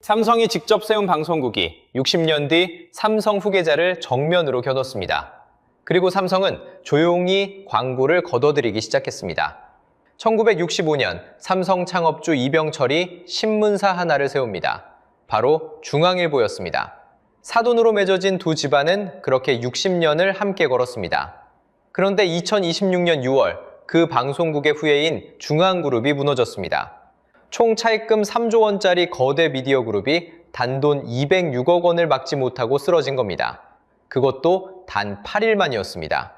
삼성이 직접 세운 방송국이 60년 뒤 삼성 후계자를 정면으로 겨눴습니다. 그리고 삼성은 조용히 광고를 걷어들이기 시작했습니다. 1965년 삼성 창업주 이병철이 신문사 하나를 세웁니다. 바로 중앙일보였습니다. 사돈으로 맺어진 두 집안은 그렇게 60년을 함께 걸었습니다. 그런데 2026년 6월 그 방송국의 후예인 중앙그룹이 무너졌습니다. 총 차입금 3조 원짜리 거대 미디어 그룹이 단돈 206억 원을 막지 못하고 쓰러진 겁니다. 그것도 단 8일 만이었습니다.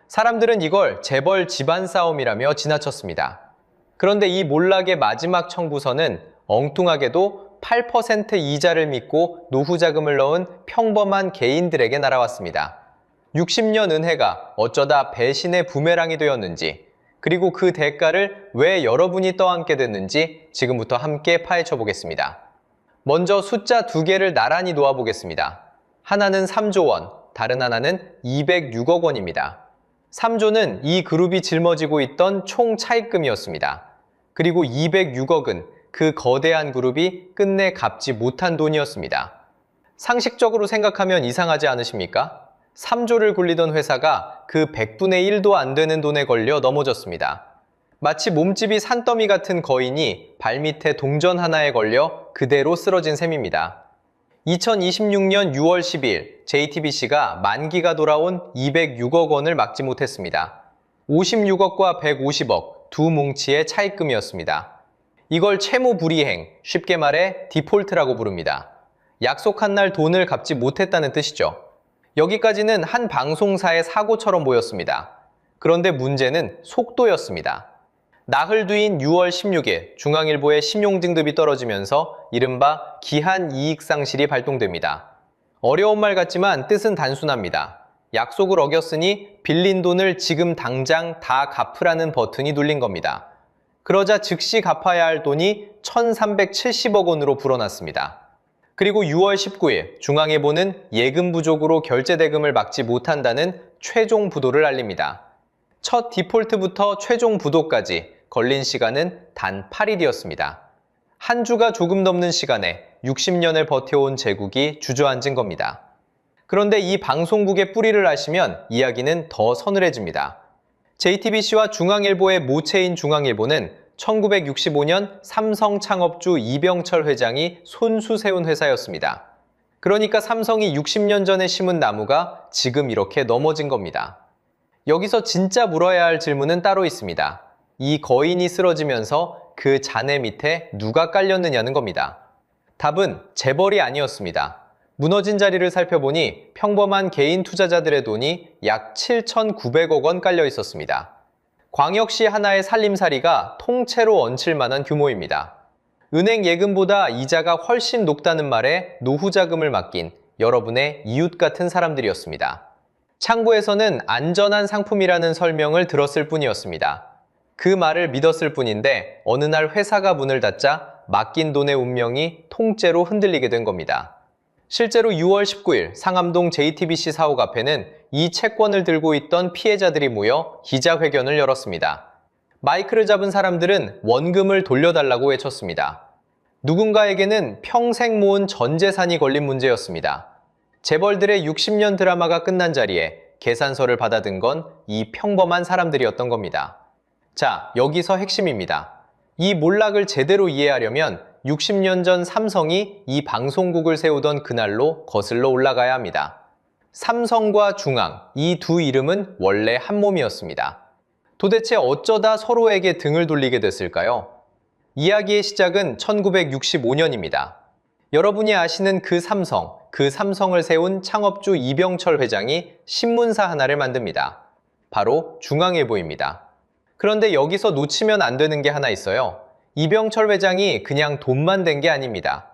사람들은 이걸 재벌 집안 싸움이라며 지나쳤습니다. 그런데 이 몰락의 마지막 청구서는 엉뚱하게도 8% 이자를 믿고 노후 자금을 넣은 평범한 개인들에게 날아왔습니다. 60년 은혜가 어쩌다 배신의 부메랑이 되었는지, 그리고 그 대가를 왜 여러분이 떠안게 됐는지 지금부터 함께 파헤쳐 보겠습니다. 먼저 숫자 두 개를 나란히 놓아보겠습니다. 하나는 3조 원, 다른 하나는 206억 원입니다. 3조는 이 그룹이 짊어지고 있던 총 차입금이었습니다. 그리고 206억은 그 거대한 그룹이 끝내 갚지 못한 돈이었습니다. 상식적으로 생각하면 이상하지 않으십니까? 3조를 굴리던 회사가 그 100분의 1도 안 되는 돈에 걸려 넘어졌습니다. 마치 몸집이 산더미 같은 거인이 발밑에 동전 하나에 걸려 그대로 쓰러진 셈입니다. 2026년 6월 10일 JTBC가 만기가 돌아온 206억 원을 막지 못했습니다. 56억과 150억 두 뭉치의 차입금이었습니다. 이걸 채무불이행, 쉽게 말해 디폴트라고 부릅니다. 약속한 날 돈을 갚지 못했다는 뜻이죠. 여기까지는 한 방송사의 사고처럼 보였습니다. 그런데 문제는 속도였습니다. 나흘 뒤인 6월 16일 중앙일보의 신용등급이 떨어지면서 이른바 기한이익상실이 발동됩니다. 어려운 말 같지만 뜻은 단순합니다. 약속을 어겼으니 빌린 돈을 지금 당장 다 갚으라는 버튼이 눌린 겁니다. 그러자 즉시 갚아야 할 돈이 1,370억 원으로 불어났습니다. 그리고 6월 19일 중앙일보는 예금 부족으로 결제 대금을 막지 못한다는 최종 부도를 알립니다. 첫 디폴트부터 최종 부도까지 걸린 시간은 단 8일이었습니다. 한 주가 조금 넘는 시간에 60년을 버텨온 제국이 주저앉은 겁니다. 그런데 이 방송국의 뿌리를 아시면 이야기는 더 서늘해집니다. JTBC와 중앙일보의 모체인 중앙일보는 1965년 삼성 창업주 이병철 회장이 손수 세운 회사였습니다. 그러니까 삼성이 60년 전에 심은 나무가 지금 이렇게 넘어진 겁니다. 여기서 진짜 물어야 할 질문은 따로 있습니다. 이 거인이 쓰러지면서 그 잔해 밑에 누가 깔렸느냐는 겁니다. 답은 재벌이 아니었습니다. 무너진 자리를 살펴보니 평범한 개인 투자자들의 돈이 약 7,900억 원 깔려 있었습니다. 광역시 하나의 살림살이가 통째로 얹힐 만한 규모입니다. 은행 예금보다 이자가 훨씬 높다는 말에 노후 자금을 맡긴 여러분의 이웃 같은 사람들이었습니다. 창구에서는 안전한 상품이라는 설명을 들었을 뿐이었습니다. 그 말을 믿었을 뿐인데 어느 날 회사가 문을 닫자 맡긴 돈의 운명이 통째로 흔들리게 된 겁니다. 실제로 6월 19일 상암동 JTBC 사옥 앞에는 이 채권을 들고 있던 피해자들이 모여 기자회견을 열었습니다. 마이크를 잡은 사람들은 원금을 돌려달라고 외쳤습니다. 누군가에게는 평생 모은 전 재산이 걸린 문제였습니다. 재벌들의 60년 드라마가 끝난 자리에 계산서를 받아든 건 이 평범한 사람들이었던 겁니다. 자, 여기서 핵심입니다. 이 몰락을 제대로 이해하려면 60년 전 삼성이 이 방송국을 세우던 그날로 거슬러 올라가야 합니다. 삼성과 중앙, 이 두 이름은 원래 한 몸이었습니다. 도대체 어쩌다 서로에게 등을 돌리게 됐을까요? 이야기의 시작은 1965년입니다. 여러분이 아시는 그 삼성을 세운 창업주 이병철 회장이 신문사 하나를 만듭니다. 바로 중앙일보입니다. 그런데 여기서 놓치면 안 되는 게 하나 있어요. 이병철 회장이 그냥 돈만 댄 게 아닙니다.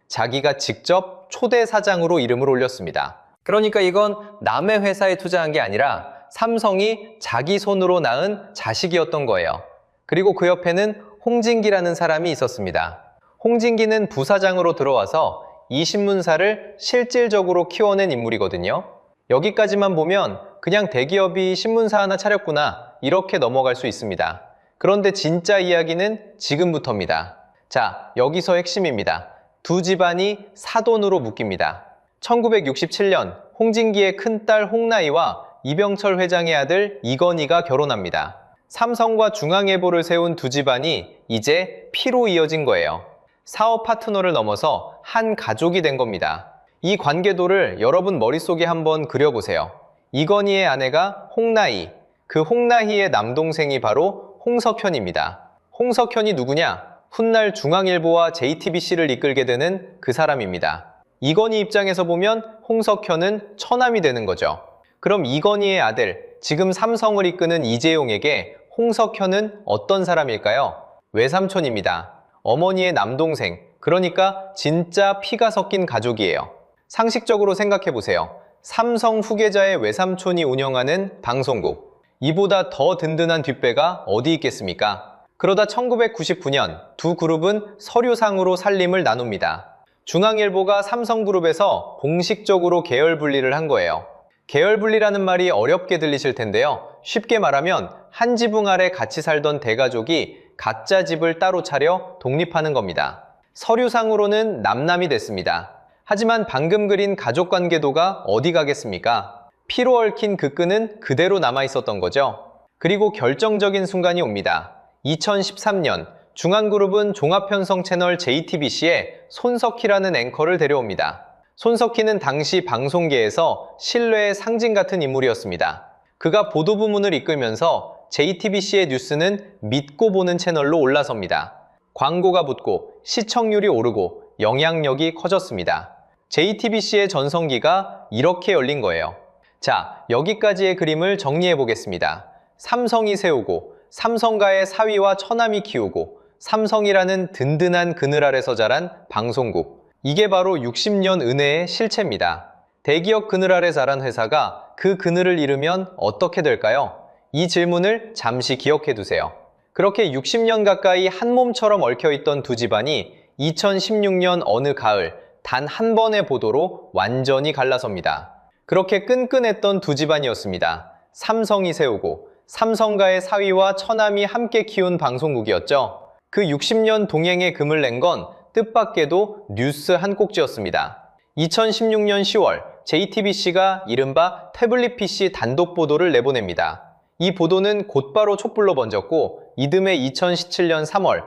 자기가 직접 초대 사장으로 이름을 올렸습니다. 그러니까 이건 남의 회사에 투자한 게 아니라 삼성이 자기 손으로 낳은 자식이었던 거예요. 그리고 그 옆에는 홍진기라는 사람이 있었습니다. 홍진기는 부사장으로 들어와서 이 신문사를 실질적으로 키워낸 인물이거든요. 여기까지만 보면 그냥 대기업이 신문사 하나 차렸구나 이렇게 넘어갈 수 있습니다. 그런데 진짜 이야기는 지금부터입니다. 자, 여기서 핵심입니다. 두 집안이 사돈으로 묶입니다. 1967년 홍진기의 큰딸 홍나희와 이병철 회장의 아들 이건희가 결혼합니다. 삼성과 중앙일보를 세운 두 집안이 이제 피로 이어진 거예요. 사업 파트너를 넘어서 한 가족이 된 겁니다. 이 관계도를 여러분 머릿속에 한번 그려보세요. 이건희의 아내가 홍나희, 그 홍나희의 남동생이 바로 홍석현입니다. 홍석현이 누구냐? 훗날 중앙일보와 JTBC를 이끌게 되는 그 사람입니다. 이건희 입장에서 보면 홍석현은 처남이 되는 거죠. 그럼 이건희의 아들, 지금 삼성을 이끄는 이재용에게 홍석현은 어떤 사람일까요? 외삼촌입니다. 어머니의 남동생, 그러니까 진짜 피가 섞인 가족이에요. 상식적으로 생각해보세요. 삼성 후계자의 외삼촌이 운영하는 방송국. 이보다 더 든든한 뒷배가 어디 있겠습니까? 그러다 1999년 두 그룹은 서류상으로 살림을 나눕니다. 중앙일보가 삼성그룹에서 공식적으로 계열 분리를 한 거예요. 계열 분리라는 말이 어렵게 들리실 텐데요. 쉽게 말하면 한 지붕 아래 같이 살던 대가족이 각자 집을 따로 차려 독립하는 겁니다. 서류상으로는 남남이 됐습니다. 하지만 방금 그린 가족관계도가 어디 가겠습니까? 피로 얽힌 그 끈은 그대로 남아 있었던 거죠. 그리고 결정적인 순간이 옵니다. 2013년 중앙그룹은 종합편성 채널 JTBC에 손석희라는 앵커를 데려옵니다. 손석희는 당시 방송계에서 신뢰의 상징 같은 인물이었습니다. 그가 보도 부문을 이끌면서 JTBC의 뉴스는 믿고 보는 채널로 올라섭니다. 광고가 붙고 시청률이 오르고 영향력이 커졌습니다. JTBC의 전성기가 이렇게 열린 거예요. 자, 여기까지의 그림을 정리해 보겠습니다. 삼성이 세우고 삼성가의 사위와 처남이 키우고 삼성이라는 든든한 그늘 아래서 자란 방송국. 이게 바로 60년 은혜의 실체입니다. 대기업 그늘 아래 자란 회사가 그 그늘을 잃으면 어떻게 될까요? 이 질문을 잠시 기억해 두세요. 그렇게 60년 가까이 한 몸처럼 얽혀있던 두 집안이 2016년 어느 가을 단 한 번의 보도로 완전히 갈라섭니다. 그렇게 끈끈했던 두 집안이었습니다. 삼성이 세우고 삼성가의 사위와 처남이 함께 키운 방송국이었죠. 그 60년 동행의 금을 낸 건 뜻밖에도 뉴스 한 꼭지였습니다. 2016년 10월 JTBC가 이른바 태블릿 PC 단독 보도를 내보냅니다. 이 보도는 곧바로 촛불로 번졌고 이듬해 2017년 3월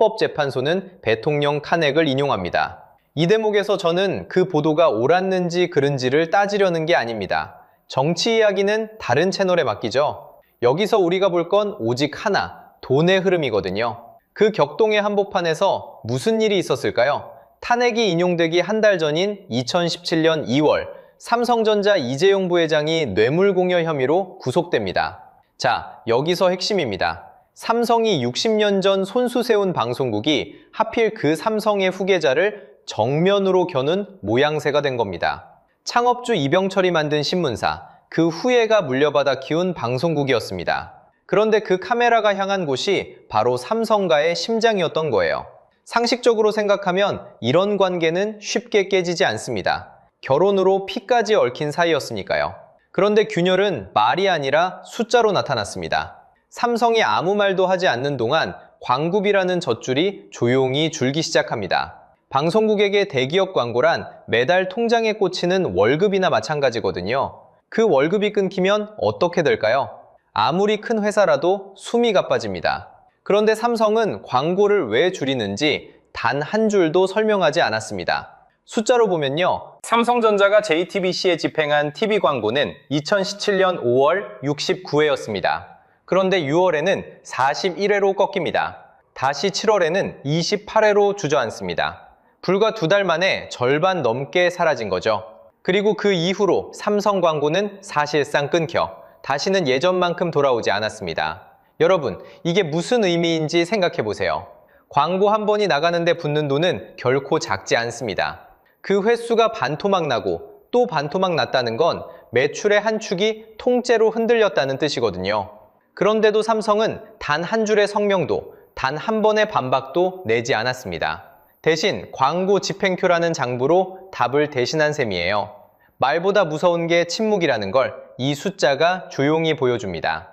헌법재판소는 대통령 탄핵을 인용합니다. 이 대목에서 저는 그 보도가 옳았는지 그른지를 따지려는 게 아닙니다. 정치 이야기는 다른 채널에 맡기죠. 여기서 우리가 볼 건 오직 하나, 돈의 흐름이거든요. 그 격동의 한복판에서 무슨 일이 있었을까요? 탄핵이 인용되기 한 달 전인 2017년 2월 삼성전자 이재용 부회장이 뇌물공여 혐의로 구속됩니다. 자, 여기서 핵심입니다. 삼성이 60년 전 손수 세운 방송국이 하필 그 삼성의 후계자를 정면으로 겨눈 모양새가 된 겁니다. 창업주 이병철이 만든 신문사, 그 후예가 물려받아 키운 방송국이었습니다. 그런데 그 카메라가 향한 곳이 바로 삼성가의 심장이었던 거예요. 상식적으로 생각하면 이런 관계는 쉽게 깨지지 않습니다. 결혼으로 피까지 얽힌 사이였으니까요. 그런데 균열은 말이 아니라 숫자로 나타났습니다. 삼성이 아무 말도 하지 않는 동안 광급이라는 젖줄이 조용히 줄기 시작합니다. 방송국에게 대기업 광고란 매달 통장에 꽂히는 월급이나 마찬가지거든요. 그 월급이 끊기면 어떻게 될까요? 아무리 큰 회사라도 숨이 가빠집니다. 그런데 삼성은 광고를 왜 줄이는지 단 한 줄도 설명하지 않았습니다. 숫자로 보면요. 삼성전자가 JTBC에 집행한 TV 광고는 2017년 5월 69회였습니다. 그런데 6월에는 41회로 꺾입니다. 다시 7월에는 28회로 주저앉습니다. 불과 두 달 만에 절반 넘게 사라진 거죠. 그리고 그 이후로 삼성 광고는 사실상 끊겨 다시는 예전만큼 돌아오지 않았습니다. 여러분, 이게 무슨 의미인지 생각해 보세요. 광고 한 번이 나가는데 붙는 돈은 결코 작지 않습니다. 그 횟수가 반토막 나고 또 반토막 났다는 건 매출의 한 축이 통째로 흔들렸다는 뜻이거든요. 그런데도 삼성은 단 한 줄의 성명도, 단 한 번의 반박도 내지 않았습니다. 대신 광고 집행표라는 장부로 답을 대신한 셈이에요. 말보다 무서운 게 침묵이라는 걸 이 숫자가 조용히 보여줍니다.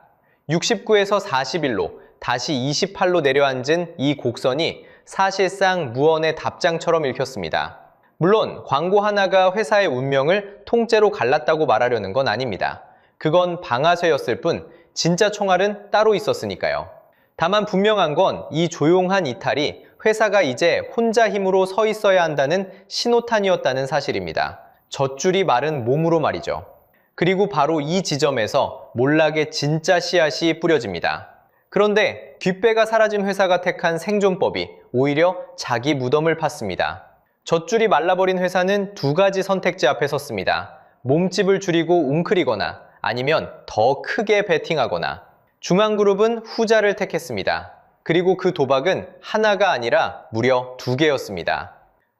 69에서 41로 다시 28로 내려앉은 이 곡선이 사실상 무언의 답장처럼 읽혔습니다. 물론 광고 하나가 회사의 운명을 통째로 갈랐다고 말하려는 건 아닙니다. 그건 방아쇠였을 뿐 진짜 총알은 따로 있었으니까요. 다만 분명한 건 이 조용한 이탈이 회사가 이제 혼자 힘으로 서 있어야 한다는 신호탄이었다는 사실입니다. 젖줄이 마른 몸으로 말이죠. 그리고 바로 이 지점에서 몰락의 진짜 씨앗이 뿌려집니다. 그런데 뒷배가 사라진 회사가 택한 생존법이 오히려 자기 무덤을 팠습니다. 젖줄이 말라버린 회사는 두 가지 선택지 앞에 섰습니다. 몸집을 줄이고 웅크리거나 아니면 더 크게 베팅하거나. 중앙그룹은 후자를 택했습니다. 그리고 그 도박은 하나가 아니라 무려 2개였습니다.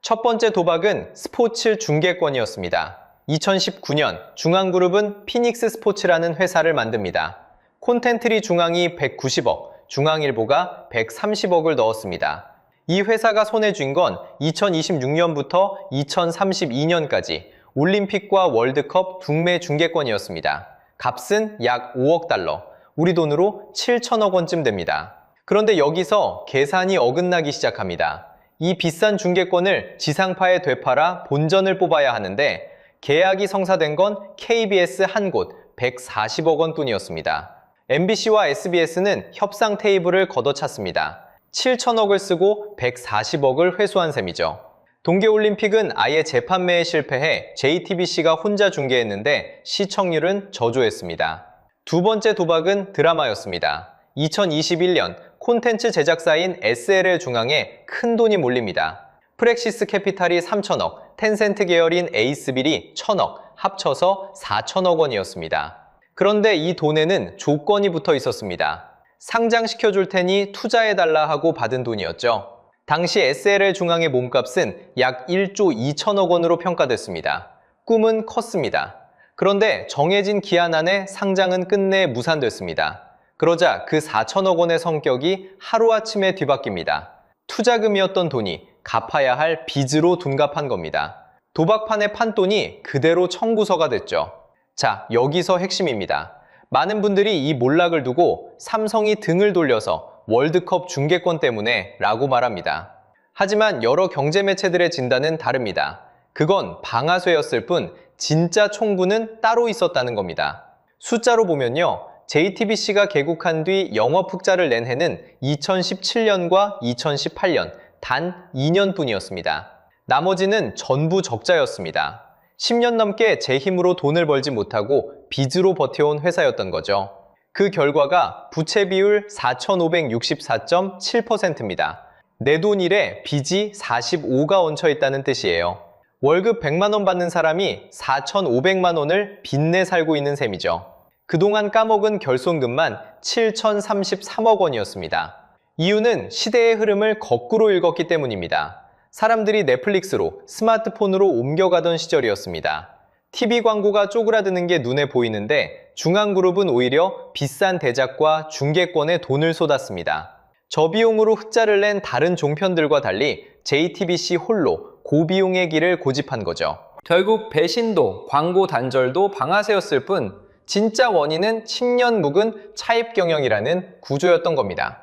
첫 번째 도박은 스포츠 중계권이었습니다. 2019년 중앙그룹은 피닉스 스포츠라는 회사를 만듭니다. 콘텐트리 중앙이 190억, 중앙일보가 130억을 넣었습니다. 이 회사가 손에 쥔 건 2026년부터 2032년까지 올림픽과 월드컵 북매 중계권이었습니다. 값은 약 5억 달러, 우리 돈으로 7천억 원쯤 됩니다. 그런데 여기서 계산이 어긋나기 시작합니다. 이 비싼 중계권을 지상파에 되팔아 본전을 뽑아야 하는데 계약이 성사된 건 KBS 한 곳 140억 원 뿐이었습니다. MBC와 SBS는 협상 테이블을 걷어찼습니다. 7천억을 쓰고 140억을 회수한 셈이죠. 동계올림픽은 아예 재판매에 실패해 JTBC가 혼자 중계했는데 시청률은 저조했습니다. 두 번째 도박은 드라마였습니다. 2021년 콘텐츠 제작사인 SLL 중앙에 큰 돈이 몰립니다. 프렉시스 캐피탈이 3천억, 텐센트 계열인 에이스빌이 1천억, 합쳐서 4천억 원이었습니다. 그런데 이 돈에는 조건이 붙어 있었습니다. 상장시켜줄 테니 투자해달라 하고 받은 돈이었죠. 당시 SLL 중앙의 몸값은 약 1조 2천억 원으로 평가됐습니다. 꿈은 컸습니다. 그런데 정해진 기한 안에 상장은 끝내 무산됐습니다. 그러자 그 4천억 원의 성격이 하루아침에 뒤바뀝니다. 투자금이었던 돈이 갚아야 할 빚으로 둔갑한 겁니다. 도박판에 판 돈이 그대로 청구서가 됐죠. 자, 여기서 핵심입니다. 많은 분들이 이 몰락을 두고 삼성이 등을 돌려서 월드컵 중계권 때문에 라고 말합니다. 하지만 여러 경제 매체들의 진단은 다릅니다. 그건 방아쇠였을 뿐 진짜 총구는 따로 있었다는 겁니다. 숫자로 보면요. JTBC가 개국한 뒤 영업 흑자를 낸 해는 2017년과 2018년 단 2년뿐이었습니다. 나머지는 전부 적자였습니다. 10년 넘게 제 힘으로 돈을 벌지 못하고 빚으로 버텨온 회사였던 거죠. 그 결과가 부채 비율 4,564.7%입니다. 내 돈 1에 빚이 45가 얹혀 있다는 뜻이에요. 월급 100만 원 받는 사람이 4,500만 원을 빚내 살고 있는 셈이죠. 그동안 까먹은 결손금만 7,033억 원이었습니다. 이유는 시대의 흐름을 거꾸로 읽었기 때문입니다. 사람들이 넷플릭스로, 스마트폰으로 옮겨가던 시절이었습니다. TV 광고가 쪼그라드는 게 눈에 보이는데 중앙그룹은 오히려 비싼 대작과 중계권에 돈을 쏟았습니다. 저비용으로 흑자를 낸 다른 종편들과 달리 JTBC 홀로 고비용의 길을 고집한 거죠. 결국 배신도, 광고 단절도 방아쇠였을 뿐 진짜 원인은 10년 묵은 차입 경영이라는 구조였던 겁니다.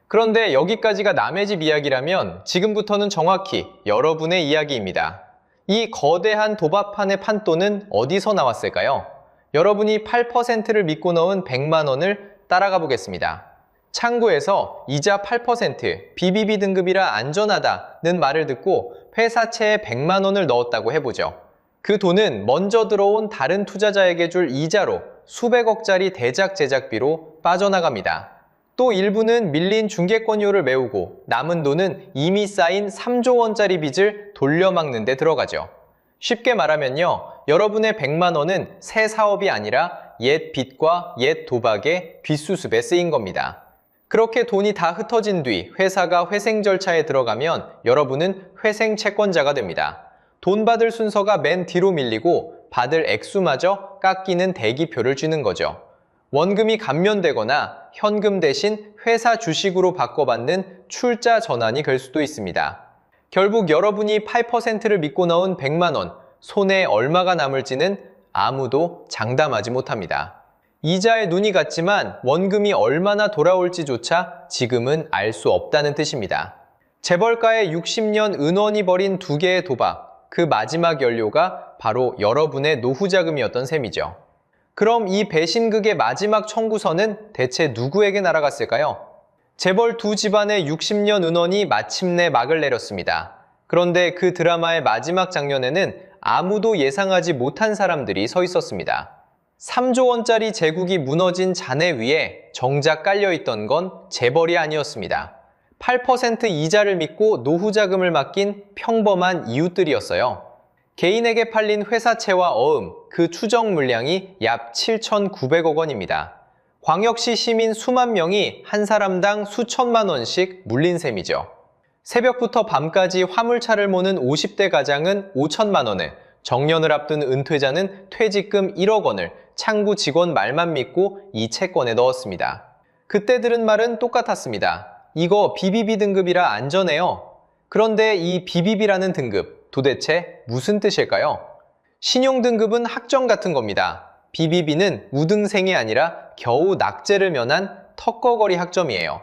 그런데 여기까지가 남의 집 이야기라면 지금부터는 정확히 여러분의 이야기입니다. 이 거대한 도박판의 판돈은 어디서 나왔을까요? 여러분이 8%를 믿고 넣은 100만 원을 따라가 보겠습니다. 창구에서 이자 8%, BBB 등급이라 안전하다는 말을 듣고 회사채에 100만 원을 넣었다고 해보죠. 그 돈은 먼저 들어온 다른 투자자에게 줄 이자로 수백억짜리 대작 제작비로 빠져나갑니다. 또 일부는 밀린 중개권료를 메우고 남은 돈은 이미 쌓인 3조 원짜리 빚을 돌려막는 데 들어가죠. 쉽게 말하면요, 여러분의 100만 원은 새 사업이 아니라 옛 빚과 옛 도박의 뒷수습에 쓰인 겁니다. 그렇게 돈이 다 흩어진 뒤 회사가 회생 절차에 들어가면 여러분은 회생 채권자가 됩니다. 돈 받을 순서가 맨 뒤로 밀리고 받을 액수마저 깎이는 대기표를 쥐는 거죠. 원금이 감면되거나 현금 대신 회사 주식으로 바꿔받는 출자 전환이 될 수도 있습니다. 결국 여러분이 8%를 믿고 넣은 100만 원, 손에 얼마가 남을지는 아무도 장담하지 못합니다. 이자에 눈이 갔지만 원금이 얼마나 돌아올지조차 지금은 알 수 없다는 뜻입니다. 재벌가의 60년 은원이 벌인 두 개의 도박, 그 마지막 연료가 바로 여러분의 노후자금이었던 셈이죠. 그럼 이 배신극의 마지막 청구서는 대체 누구에게 날아갔을까요? 재벌 두 집안의 60년 은원이 마침내 막을 내렸습니다. 그런데 그 드라마의 마지막 장면에는 아무도 예상하지 못한 사람들이 서 있었습니다. 3조 원짜리 제국이 무너진 잔해 위에 정작 깔려있던 건 재벌이 아니었습니다. 8% 이자를 믿고 노후자금을 맡긴 평범한 이웃들이었어요. 개인에게 팔린 회사채와 어음, 그 추정 물량이 약 7,900억 원입니다. 광역시 시민 수만 명이 한 사람당 수천만 원씩 물린 셈이죠. 새벽부터 밤까지 화물차를 모는 50대 가장은 5천만 원을, 정년을 앞둔 은퇴자는 퇴직금 1억 원을 창구 직원 말만 믿고 이 채권에 넣었습니다. 그때 들은 말은 똑같았습니다. 이거 BBB 등급이라 안전해요. 그런데 이 BBB라는 등급, 도대체 무슨 뜻일까요? 신용등급은 학점 같은 겁니다. BBB는 우등생이 아니라 겨우 낙제를 면한 턱거거리 학점이에요.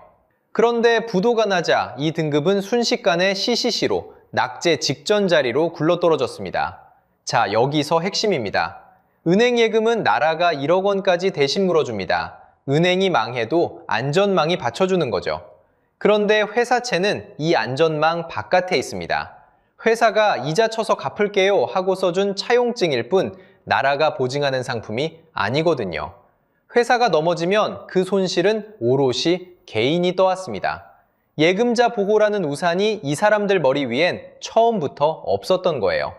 그런데 부도가 나자 이 등급은 순식간에 CCC로 낙제 직전 자리로 굴러떨어졌습니다. 자, 여기서 핵심입니다. 은행 예금은 나라가 1억 원까지 대신 물어줍니다. 은행이 망해도 안전망이 받쳐주는 거죠. 그런데 회사채는 이 안전망 바깥에 있습니다. 회사가 이자 쳐서 갚을게요 하고 써준 차용증일 뿐 나라가 보증하는 상품이 아니거든요. 회사가 넘어지면 그 손실은 오롯이 개인이 떠왔습니다. 예금자 보호라는 우산이 이 사람들 머리 위엔 처음부터 없었던 거예요.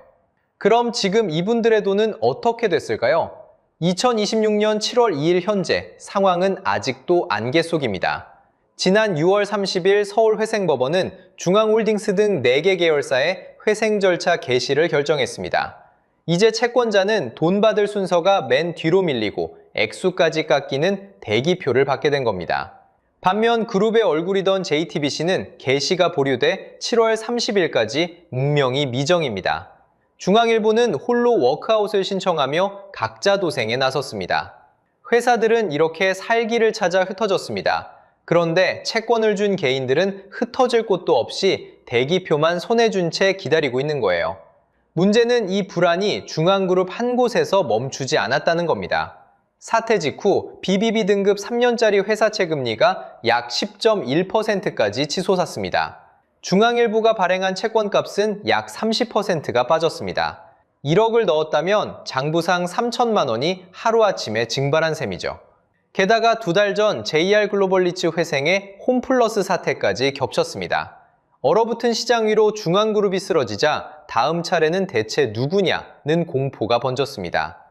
그럼 지금 이분들의 돈은 어떻게 됐을까요? 2026년 7월 2일 현재 상황은 아직도 안개 속입니다. 지난 6월 30일 서울회생법원은 중앙홀딩스 등 4개 계열사의 회생 절차 개시를 결정했습니다. 이제 채권자는 돈 받을 순서가 맨 뒤로 밀리고 액수까지 깎이는 대기표를 받게 된 겁니다. 반면 그룹의 얼굴이던 JTBC는 개시가 보류돼 7월 30일까지 운명이 미정입니다. 중앙일보는 홀로 워크아웃을 신청하며 각자 도생에 나섰습니다. 회사들은 이렇게 살기를 찾아 흩어졌습니다. 그런데 채권을 준 개인들은 흩어질 곳도 없이 대기표만 손에 준 채 기다리고 있는 거예요. 문제는 이 불안이 중앙그룹 한 곳에서 멈추지 않았다는 겁니다. 사태 직후 BBB 등급 3년짜리 회사채 금리가 약 10.1%까지 치솟았습니다. 중앙일보가 발행한 채권값은 약 30%가 빠졌습니다. 1억을 넣었다면 장부상 3천만 원이 하루아침에 증발한 셈이죠. 게다가 2달 전 JR글로벌리츠 회생의 홈플러스 사태까지 겹쳤습니다. 얼어붙은 시장 위로 중앙그룹이 쓰러지자 다음 차례는 대체 누구냐는 공포가 번졌습니다.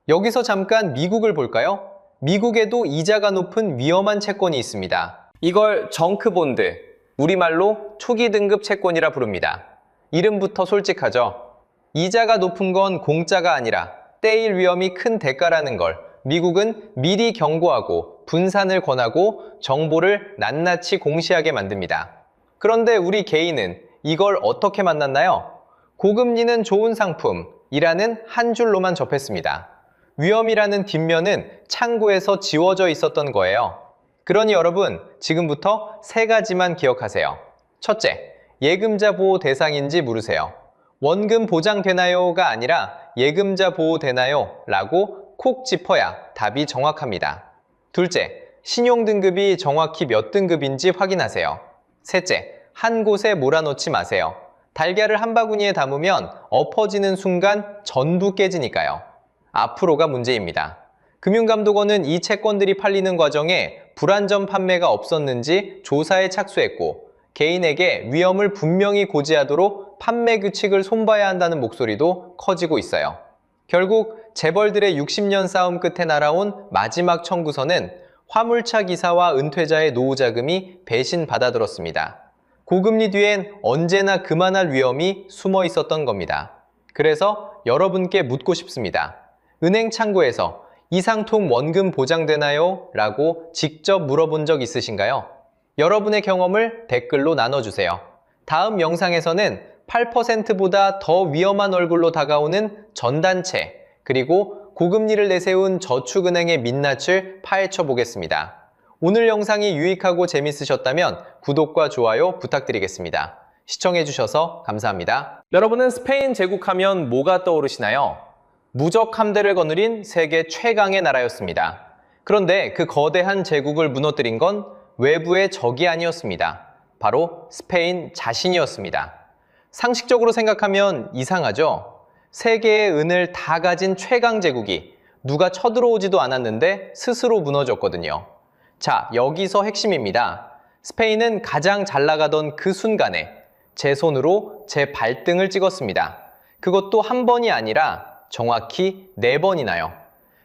여기서 잠깐 미국을 볼까요? 미국에도 이자가 높은 위험한 채권이 있습니다. 이걸 정크본드, 우리말로 초기 등급 채권이라 부릅니다. 이름부터 솔직하죠? 이자가 높은 건 공짜가 아니라 떼일 위험이 큰 대가라는 걸 미국은 미리 경고하고 분산을 권하고 정보를 낱낱이 공시하게 만듭니다. 그런데 우리 개인은 이걸 어떻게 만났나요? 고금리는 좋은 상품이라는 한 줄로만 접했습니다. 위험이라는 뒷면은 창구에서 지워져 있었던 거예요. 그러니 여러분, 지금부터 3가지만 기억하세요. 첫째, 예금자 보호 대상인지 물으세요. 원금 보장되나요?가 아니라 예금자 보호 되나요? 라고 콕 짚어야 답이 정확합니다. 둘째, 신용등급이 정확히 몇 등급인지 확인하세요. 셋째, 한 곳에 몰아넣지 마세요. 달걀을 한 바구니에 담으면 엎어지는 순간 전부 깨지니까요. 앞으로가 문제입니다. 금융감독원은 이 채권들이 팔리는 과정에 불안전 판매가 없었는지 조사에 착수했고 개인에게 위험을 분명히 고지하도록 판매 규칙을 손봐야 한다는 목소리도 커지고 있어요. 결국 재벌들의 60년 싸움 끝에 날아온 마지막 청구서는 화물차 기사와 은퇴자의 노후자금이 배신 받아들었습니다. 고금리 뒤엔 언제나 그만할 위험이 숨어 있었던 겁니다. 그래서 여러분께 묻고 싶습니다. 은행 창구에서 이 상품 원금 보장되나요? 라고 직접 물어본 적 있으신가요? 여러분의 경험을 댓글로 나눠주세요. 다음 영상에서는 8%보다 더 위험한 얼굴로 다가오는 전단체, 그리고 고금리를 내세운 저축은행의 민낯을 파헤쳐 보겠습니다. 오늘 영상이 유익하고 재밌으셨다면 구독과 좋아요 부탁드리겠습니다. 시청해주셔서 감사합니다. 여러분은 스페인 제국하면 뭐가 떠오르시나요? 무적 함대를 거느린 세계 최강의 나라였습니다. 그런데 그 거대한 제국을 무너뜨린 건 외부의 적이 아니었습니다. 바로 스페인 자신이었습니다. 상식적으로 생각하면 이상하죠? 세계의 은을 다 가진 최강 제국이 누가 쳐들어오지도 않았는데 스스로 무너졌거든요. 자, 여기서 핵심입니다. 스페인은 가장 잘 나가던 그 순간에 제 손으로 제 발등을 찍었습니다. 그것도 한 번이 아니라 정확히 4번이나요.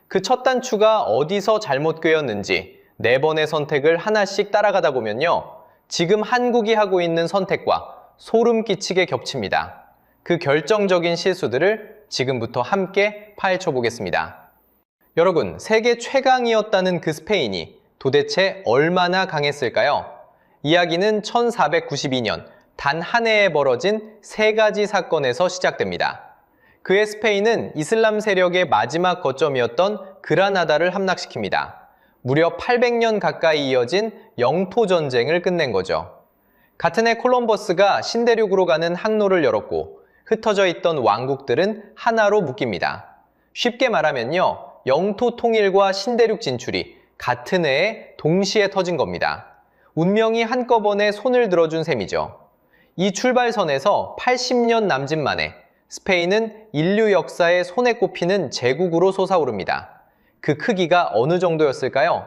그 첫 단추가 어디서 잘못 꿰었는지 4번의 선택을 하나씩 따라가다 보면요. 지금 한국이 하고 있는 선택과 소름 끼치게 겹칩니다. 그 결정적인 실수들을 지금부터 함께 파헤쳐 보겠습니다. 여러분, 세계 최강이었다는 그 스페인이 도대체 얼마나 강했을까요? 이야기는 1492년 단 한 해에 벌어진 3가지 사건에서 시작됩니다. 그해 스페인은 이슬람 세력의 마지막 거점이었던 그라나다를 함락시킵니다. 무려 800년 가까이 이어진 영토 전쟁을 끝낸 거죠. 같은 해 콜럼버스가 신대륙으로 가는 항로를 열었고 흩어져 있던 왕국들은 하나로 묶입니다. 쉽게 말하면요, 영토 통일과 신대륙 진출이 같은 해에 동시에 터진 겁니다. 운명이 한꺼번에 손을 들어준 셈이죠. 이 출발선에서 80년 남짓 만에 스페인은 인류 역사에 손에 꼽히는 제국으로 솟아오릅니다. 그 크기가 어느 정도였을까요?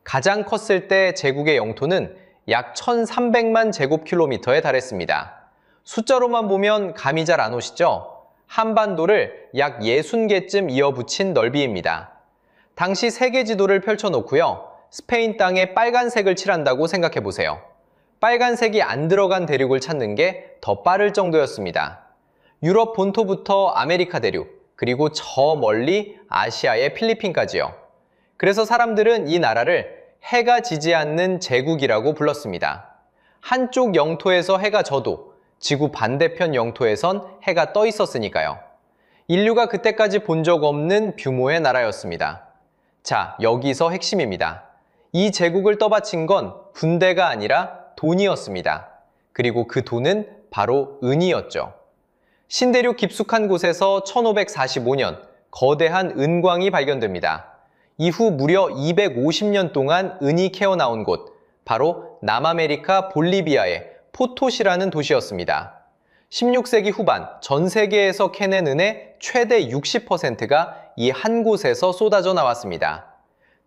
가장 컸을 때 제국의 영토는 약 1300만 제곱킬로미터에 달했습니다. 숫자로만 보면 감이 잘 안 오시죠? 한반도를 약 60개쯤 이어붙인 넓이입니다. 당시 세계 지도를 펼쳐놓고요. 스페인 땅에 빨간색을 칠한다고 생각해보세요. 빨간색이 안 들어간 대륙을 찾는 게 더 빠를 정도였습니다. 유럽 본토부터 아메리카 대륙, 그리고 저 멀리 아시아의 필리핀까지요. 그래서 사람들은 이 나라를 해가 지지 않는 제국이라고 불렀습니다. 한쪽 영토에서 해가 져도 지구 반대편 영토에선 해가 떠 있었으니까요. 인류가 그때까지 본 적 없는 규모의 나라였습니다. 자, 여기서 핵심입니다. 이 제국을 떠받친 건 군대가 아니라 돈이었습니다. 그리고 그 돈은 바로 은이었죠. 신대륙 깊숙한 곳에서 1545년 거대한 은광이 발견됩니다. 이후 무려 250년 동안 은이 캐어나온 곳, 바로 남아메리카 볼리비아의 포토시라는 도시였습니다. 16세기 후반 전 세계에서 캐낸 은의 최대 60%가 이 한 곳에서 쏟아져 나왔습니다.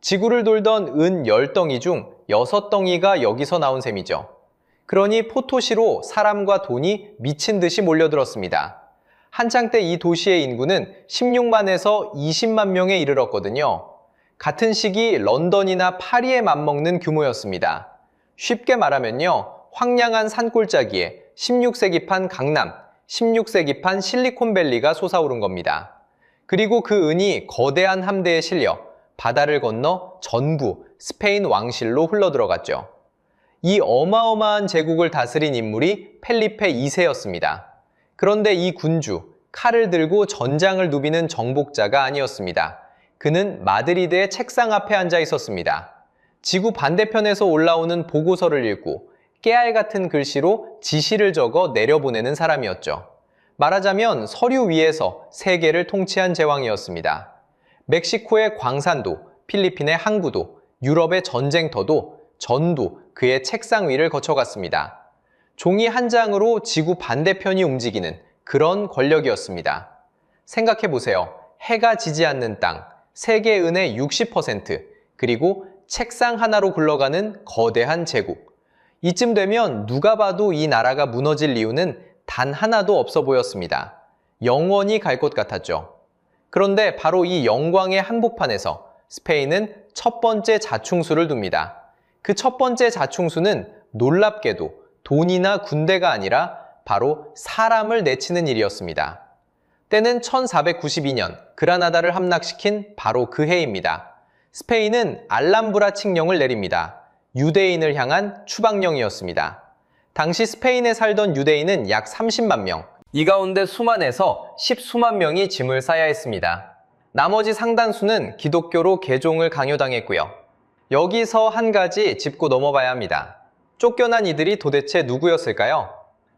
지구를 돌던 은 10덩이 중 6덩이가 여기서 나온 셈이죠. 그러니 포토시로 사람과 돈이 미친 듯이 몰려들었습니다. 한창 때 이 도시의 인구는 16만에서 20만 명에 이르렀거든요. 같은 시기 런던이나 파리에 맞먹는 규모였습니다. 쉽게 말하면요, 황량한 산골짜기에 16세기판 강남, 16세기판 실리콘밸리가 솟아오른 겁니다. 그리고 그 은이 거대한 함대에 실려 바다를 건너 전부 스페인 왕실로 흘러들어갔죠. 이 어마어마한 제국을 다스린 인물이 펠리페 2세였습니다. 그런데 이 군주, 칼을 들고 전장을 누비는 정복자가 아니었습니다. 그는 마드리드의 책상 앞에 앉아 있었습니다. 지구 반대편에서 올라오는 보고서를 읽고 깨알 같은 글씨로 지시를 적어 내려보내는 사람이었죠. 말하자면 서류 위에서 세계를 통치한 제왕이었습니다. 멕시코의 광산도, 필리핀의 항구도, 유럽의 전쟁터도 전부 그의 책상 위를 거쳐갔습니다. 종이 한 장으로 지구 반대편이 움직이는 그런 권력이었습니다. 생각해보세요. 해가 지지 않는 땅, 세계 은의 60%, 그리고 책상 하나로 굴러가는 거대한 제국. 이쯤 되면 누가 봐도 이 나라가 무너질 이유는 단 하나도 없어 보였습니다. 영원히 갈 것 같았죠. 그런데 바로 이 영광의 한복판에서 스페인은 첫 번째 자충수를 둡니다. 그 첫 번째 자충수는 놀랍게도 돈이나 군대가 아니라 바로 사람을 내치는 일이었습니다. 때는 1492년 그라나다를 함락시킨 바로 그 해입니다. 스페인은 알람브라 칙령을 내립니다. 유대인을 향한 추방령이었습니다. 당시 스페인에 살던 유대인은 약 30만 명, 이 가운데 수만에서 10수만 명이 짐을 싸야 했습니다. 나머지 상당수는 기독교로 개종을 강요당했고요. 여기서 한 가지 짚고 넘어가야 합니다. 쫓겨난 이들이 도대체 누구였을까요?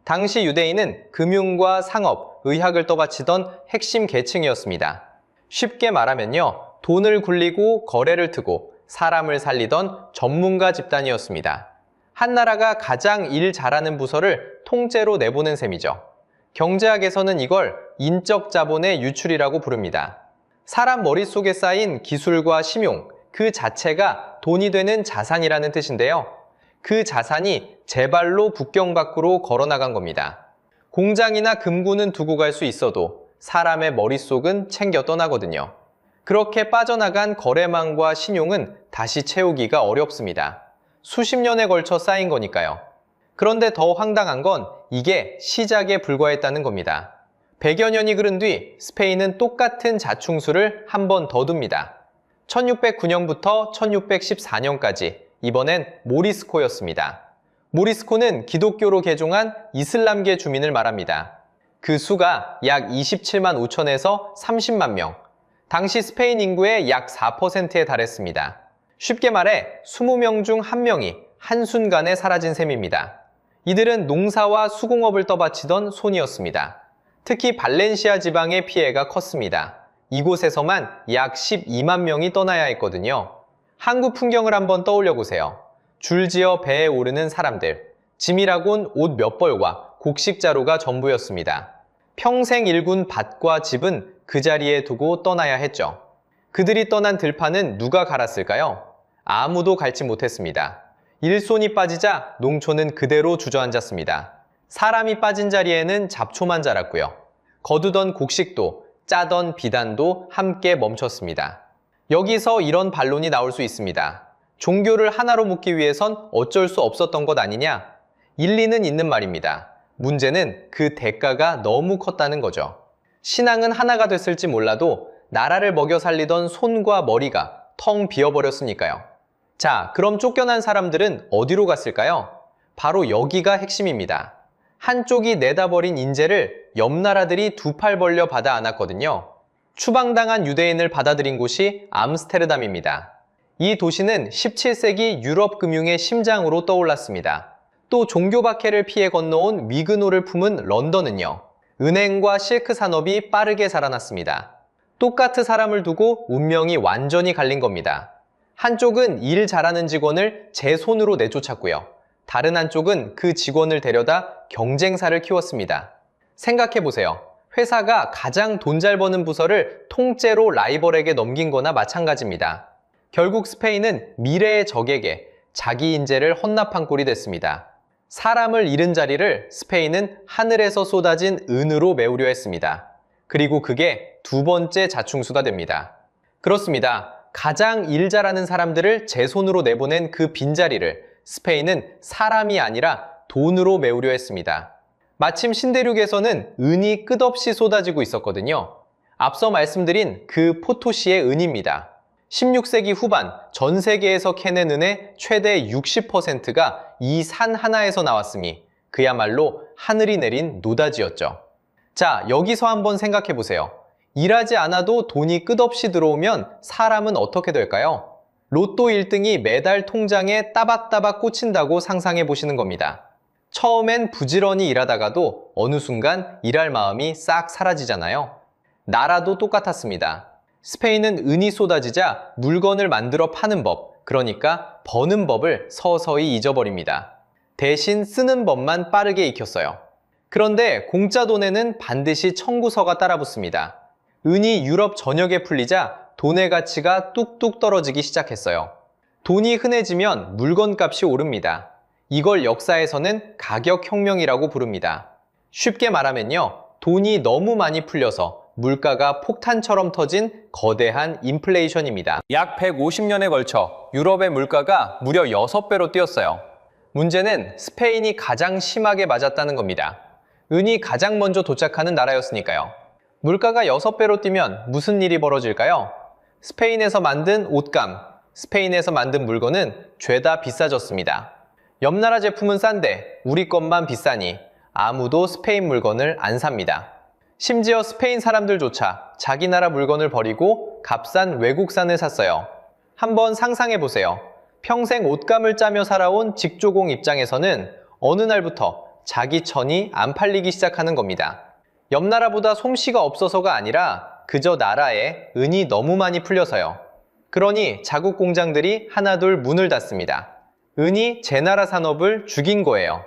당시 유대인은 금융과 상업, 의학을 떠받치던 핵심 계층이었습니다. 쉽게 말하면요, 돈을 굴리고 거래를 트고 사람을 살리던 전문가 집단이었습니다. 한 나라가 가장 일 잘하는 부서를 통째로 내보낸 셈이죠. 경제학에서는 이걸 인적 자본의 유출이라고 부릅니다. 사람 머릿속에 쌓인 기술과 심용, 그 자체가 돈이 되는 자산이라는 뜻인데요. 그 자산이 제 발로 국경 밖으로 걸어나간 겁니다. 공장이나 금고는 두고 갈 수 있어도 사람의 머릿속은 챙겨 떠나거든요. 그렇게 빠져나간 거래망과 신용은 다시 채우기가 어렵습니다. 수십 년에 걸쳐 쌓인 거니까요. 그런데 더 황당한 건 이게 시작에 불과했다는 겁니다. 100여 년이 흐른 뒤 스페인은 똑같은 자충수를 한 번 더 둡니다. 1609년부터 1614년까지 이번엔 모리스코였습니다. 모리스코는 기독교로 개종한 이슬람계 주민을 말합니다. 그 수가 약 27만 5천에서 30만 명, 당시 스페인 인구의 약 4%에 달했습니다. 쉽게 말해 20명 중 1명이 한순간에 사라진 셈입니다. 이들은 농사와 수공업을 떠받치던 손이었습니다. 특히 발렌시아 지방의 피해가 컸습니다. 이곳에서만 약 12만 명이 떠나야 했거든요. 한국 풍경을 한번 떠올려 보세요. 줄지어 배에 오르는 사람들, 짐이라곤 옷 몇 벌과 곡식 자루가 전부였습니다. 평생 일군 밭과 집은 그 자리에 두고 떠나야 했죠. 그들이 떠난 들판은 누가 갈았을까요? 아무도 갈지 못했습니다. 일손이 빠지자 농촌은 그대로 주저앉았습니다. 사람이 빠진 자리에는 잡초만 자랐고요. 거두던 곡식도 짜던 비단도 함께 멈췄습니다. 여기서 이런 반론이 나올 수 있습니다. 종교를 하나로 묶기 위해선 어쩔 수 없었던 것 아니냐? 일리는 있는 말입니다. 문제는 그 대가가 너무 컸다는 거죠. 신앙은 하나가 됐을지 몰라도 나라를 먹여 살리던 손과 머리가 텅 비어버렸으니까요. 자, 그럼 쫓겨난 사람들은 어디로 갔을까요? 바로 여기가 핵심입니다. 한쪽이 내다버린 인재를 옆 나라들이 두 팔 벌려 받아 안았거든요. 추방당한 유대인을 받아들인 곳이 암스테르담입니다. 이 도시는 17세기 유럽 금융의 심장으로 떠올랐습니다. 또 종교 박해를 피해 건너온 위그노를 품은 런던은요. 은행과 실크 산업이 빠르게 자라났습니다. 똑같은 사람을 두고 운명이 완전히 갈린 겁니다. 한쪽은 일 잘하는 직원을 제 손으로 내쫓았고요. 다른 한쪽은 그 직원을 데려다 경쟁사를 키웠습니다. 생각해보세요. 회사가 가장 돈 잘 버는 부서를 통째로 라이벌에게 넘긴 거나 마찬가지입니다. 결국 스페인은 미래의 적에게 자기 인재를 헌납한 꼴이 됐습니다. 사람을 잃은 자리를 스페인은 하늘에서 쏟아진 은으로 메우려 했습니다. 그리고 그게 두 번째 자충수가 됩니다. 그렇습니다. 가장 일 잘하는 사람들을 제 손으로 내보낸 그 빈자리를 스페인은 사람이 아니라 돈으로 메우려 했습니다. 마침 신대륙에서는 은이 끝없이 쏟아지고 있었거든요. 앞서 말씀드린 그 포토시의 은입니다. 16세기 후반 전 세계에서 캐낸 은의 최대 60%가 이 산 하나에서 나왔으니 그야말로 하늘이 내린 노다지였죠. 자, 여기서 한번 생각해 보세요. 일하지 않아도 돈이 끝없이 들어오면 사람은 어떻게 될까요? 로또 1등이 매달 통장에 따박따박 꽂힌다고 상상해 보시는 겁니다. 처음엔 부지런히 일하다가도 어느 순간 일할 마음이 싹 사라지잖아요. 나라도 똑같았습니다. 스페인은 은이 쏟아지자 물건을 만들어 파는 법, 그러니까 버는 법을 서서히 잊어버립니다. 대신 쓰는 법만 빠르게 익혔어요. 그런데 공짜 돈에는 반드시 청구서가 따라붙습니다. 은이 유럽 전역에 풀리자 돈의 가치가 뚝뚝 떨어지기 시작했어요. 돈이 흔해지면 물건값이 오릅니다. 이걸 역사에서는 가격혁명이라고 부릅니다. 쉽게 말하면요, 돈이 너무 많이 풀려서 물가가 폭탄처럼 터진 거대한 인플레이션입니다. 약 150년에 걸쳐 유럽의 물가가 무려 6배로 뛰었어요. 문제는 스페인이 가장 심하게 맞았다는 겁니다. 은이 가장 먼저 도착하는 나라였으니까요. 물가가 6배로 뛰면 무슨 일이 벌어질까요? 스페인에서 만든 옷감, 스페인에서 만든 물건은 죄다 비싸졌습니다. 옆나라 제품은 싼데 우리 것만 비싸니 아무도 스페인 물건을 안 삽니다. 심지어 스페인 사람들조차 자기 나라 물건을 버리고 값싼 외국산을 샀어요. 한번 상상해보세요. 평생 옷감을 짜며 살아온 직조공 입장에서는 어느 날부터 자기 천이 안 팔리기 시작하는 겁니다. 옆 나라보다 솜씨가 없어서가 아니라 그저 나라에 은이 너무 많이 풀려서요. 그러니 자국 공장들이 하나둘 문을 닫습니다. 은이 제 나라 산업을 죽인 거예요.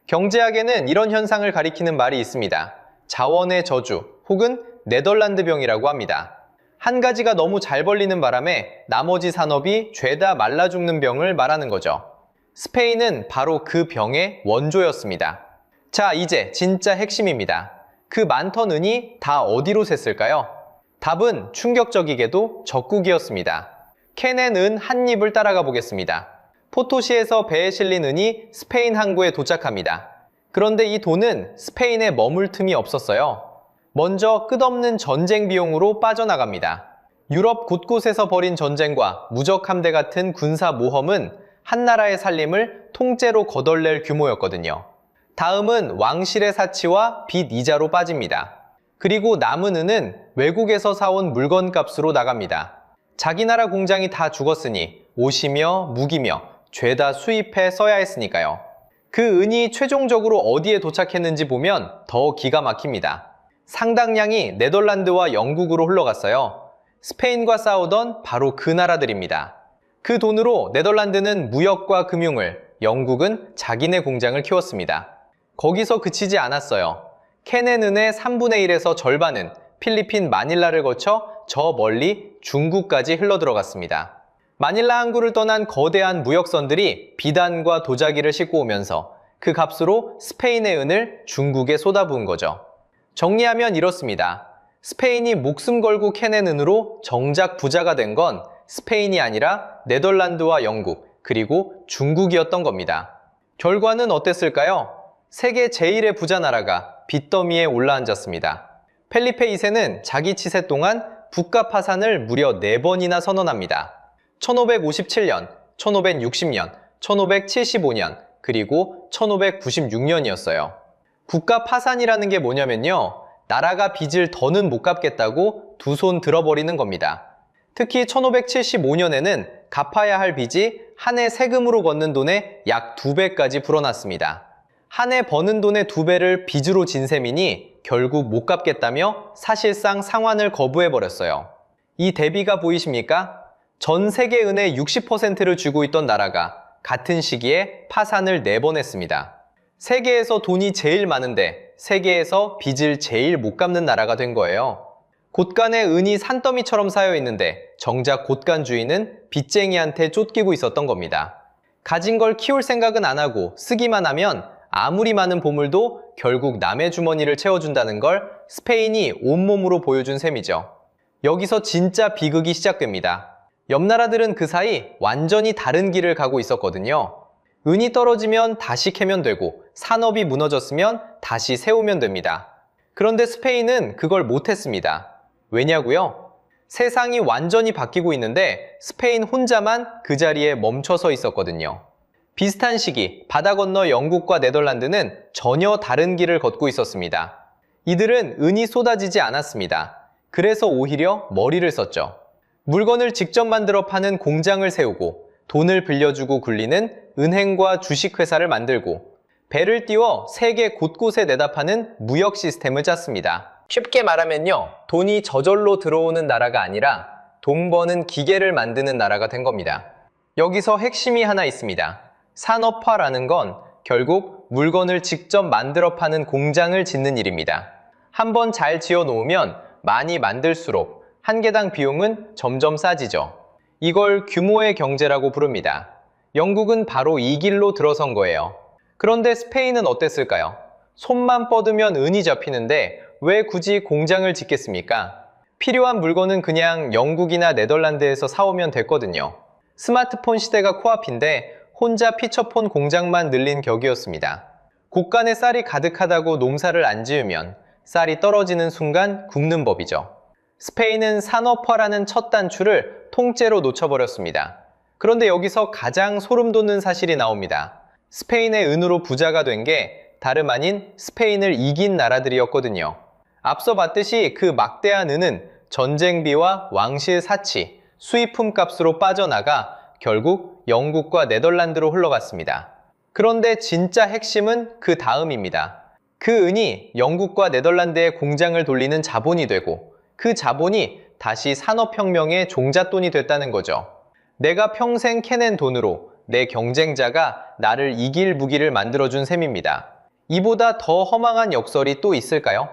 경제학에는 이런 현상을 가리키는 말이 있습니다. 자원의 저주 혹은 네덜란드병이라고 합니다. 한 가지가 너무 잘 벌리는 바람에 나머지 산업이 죄다 말라 죽는 병을 말하는 거죠. 스페인은 바로 그 병의 원조였습니다. 자, 이제 진짜 핵심입니다. 그 많던 은이 다 어디로 샜을까요? 답은 충격적이게도 적국이었습니다. 캐낸 은 한 입을 따라가 보겠습니다. 포토시에서 배에 실린 은이 스페인 항구에 도착합니다. 그런데 이 돈은 스페인에 머물 틈이 없었어요. 먼저 끝없는 전쟁 비용으로 빠져나갑니다. 유럽 곳곳에서 벌인 전쟁과 무적 함대 같은 군사 모험은 한 나라의 살림을 통째로 거덜낼 규모였거든요. 다음은 왕실의 사치와 빚 이자로 빠집니다. 그리고 남은 은은 외국에서 사온 물건값으로 나갑니다. 자기 나라 공장이 다 죽었으니 옷이며 무기며 죄다 수입해 써야 했으니까요. 그 은이 최종적으로 어디에 도착했는지 보면 더 기가 막힙니다. 상당량이 네덜란드와 영국으로 흘러갔어요. 스페인과 싸우던 바로 그 나라들입니다. 그 돈으로 네덜란드는 무역과 금융을, 영국은 자기네 공장을 키웠습니다. 거기서 그치지 않았어요. 캐낸 은의 3분의 1에서 절반은 필리핀 마닐라를 거쳐 저 멀리 중국까지 흘러들어갔습니다. 마닐라 항구를 떠난 거대한 무역선들이 비단과 도자기를 싣고 오면서 그 값으로 스페인의 은을 중국에 쏟아부은 거죠. 정리하면 이렇습니다. 스페인이 목숨 걸고 캐낸 은으로 정작 부자가 된 건 스페인이 아니라 네덜란드와 영국, 그리고 중국이었던 겁니다. 결과는 어땠을까요? 세계 제1의 부자 나라가 빚더미에 올라앉았습니다. 펠리페 2세는 자기 치세 동안 국가 파산을 무려 4번이나 선언합니다. 1557년, 1560년, 1575년, 그리고 1596년이었어요. 국가 파산이라는 게 뭐냐면요. 나라가 빚을 더는 못 갚겠다고 두 손 들어버리는 겁니다. 특히 1575년에는 갚아야 할 빚이 한 해 세금으로 걷는 돈의 약 2배까지 불어났습니다. 한 해 버는 돈의 2배를 빚으로 진 셈이니 결국 못 갚겠다며 사실상 상환을 거부해버렸어요. 이 대비가 보이십니까? 전 세계 은의 60%를 쥐고 있던 나라가 같은 시기에 파산을 4번 했습니다. 세계에서 돈이 제일 많은데 세계에서 빚을 제일 못 갚는 나라가 된 거예요. 곳간에 은이 산더미처럼 쌓여 있는데 정작 곳간 주인은 빚쟁이한테 쫓기고 있었던 겁니다. 가진 걸 키울 생각은 안 하고 쓰기만 하면 아무리 많은 보물도 결국 남의 주머니를 채워준다는 걸 스페인이 온몸으로 보여준 셈이죠. 여기서 진짜 비극이 시작됩니다. 옆 나라들은 그 사이 완전히 다른 길을 가고 있었거든요. 은이 떨어지면 다시 캐면 되고 산업이 무너졌으면 다시 세우면 됩니다. 그런데 스페인은 그걸 못했습니다. 왜냐고요? 세상이 완전히 바뀌고 있는데 스페인 혼자만 그 자리에 멈춰서 있었거든요. 비슷한 시기 바다 건너 영국과 네덜란드는 전혀 다른 길을 걷고 있었습니다. 이들은 은이 쏟아지지 않았습니다. 그래서 오히려 머리를 썼죠. 물건을 직접 만들어 파는 공장을 세우고 돈을 빌려주고 굴리는 은행과 주식회사를 만들고 배를 띄워 세계 곳곳에 내다 파는 무역 시스템을 짰습니다. 쉽게 말하면요. 돈이 저절로 들어오는 나라가 아니라 돈 버는 기계를 만드는 나라가 된 겁니다. 여기서 핵심이 하나 있습니다. 산업화라는 건 결국 물건을 직접 만들어 파는 공장을 짓는 일입니다. 한번 잘 지어 놓으면 많이 만들수록 한 개당 비용은 점점 싸지죠. 이걸 규모의 경제라고 부릅니다. 영국은 바로 이 길로 들어선 거예요. 그런데 스페인은 어땠을까요? 손만 뻗으면 은이 잡히는데 왜 굳이 공장을 짓겠습니까? 필요한 물건은 그냥 영국이나 네덜란드에서 사오면 됐거든요. 스마트폰 시대가 코앞인데 혼자 피처폰 공장만 늘린 격이었습니다. 곳간에 쌀이 가득하다고 농사를 안 지으면 쌀이 떨어지는 순간 굽는 법이죠. 스페인은 산업화라는 첫 단추를 통째로 놓쳐버렸습니다. 그런데 여기서 가장 소름 돋는 사실이 나옵니다. 스페인의 은으로 부자가 된 게 다름 아닌 스페인을 이긴 나라들이었거든요. 앞서 봤듯이 그 막대한 은은 전쟁비와 왕실 사치, 수입품 값으로 빠져나가 결국 영국과 네덜란드로 흘러갔습니다. 그런데 진짜 핵심은 그 다음입니다. 그 은이 영국과 네덜란드의 공장을 돌리는 자본이 되고 그 자본이 다시 산업혁명의 종잣돈이 됐다는 거죠. 내가 평생 캐낸 돈으로 내 경쟁자가 나를 이길 무기를 만들어준 셈입니다. 이보다 더 허망한 역설이 또 있을까요?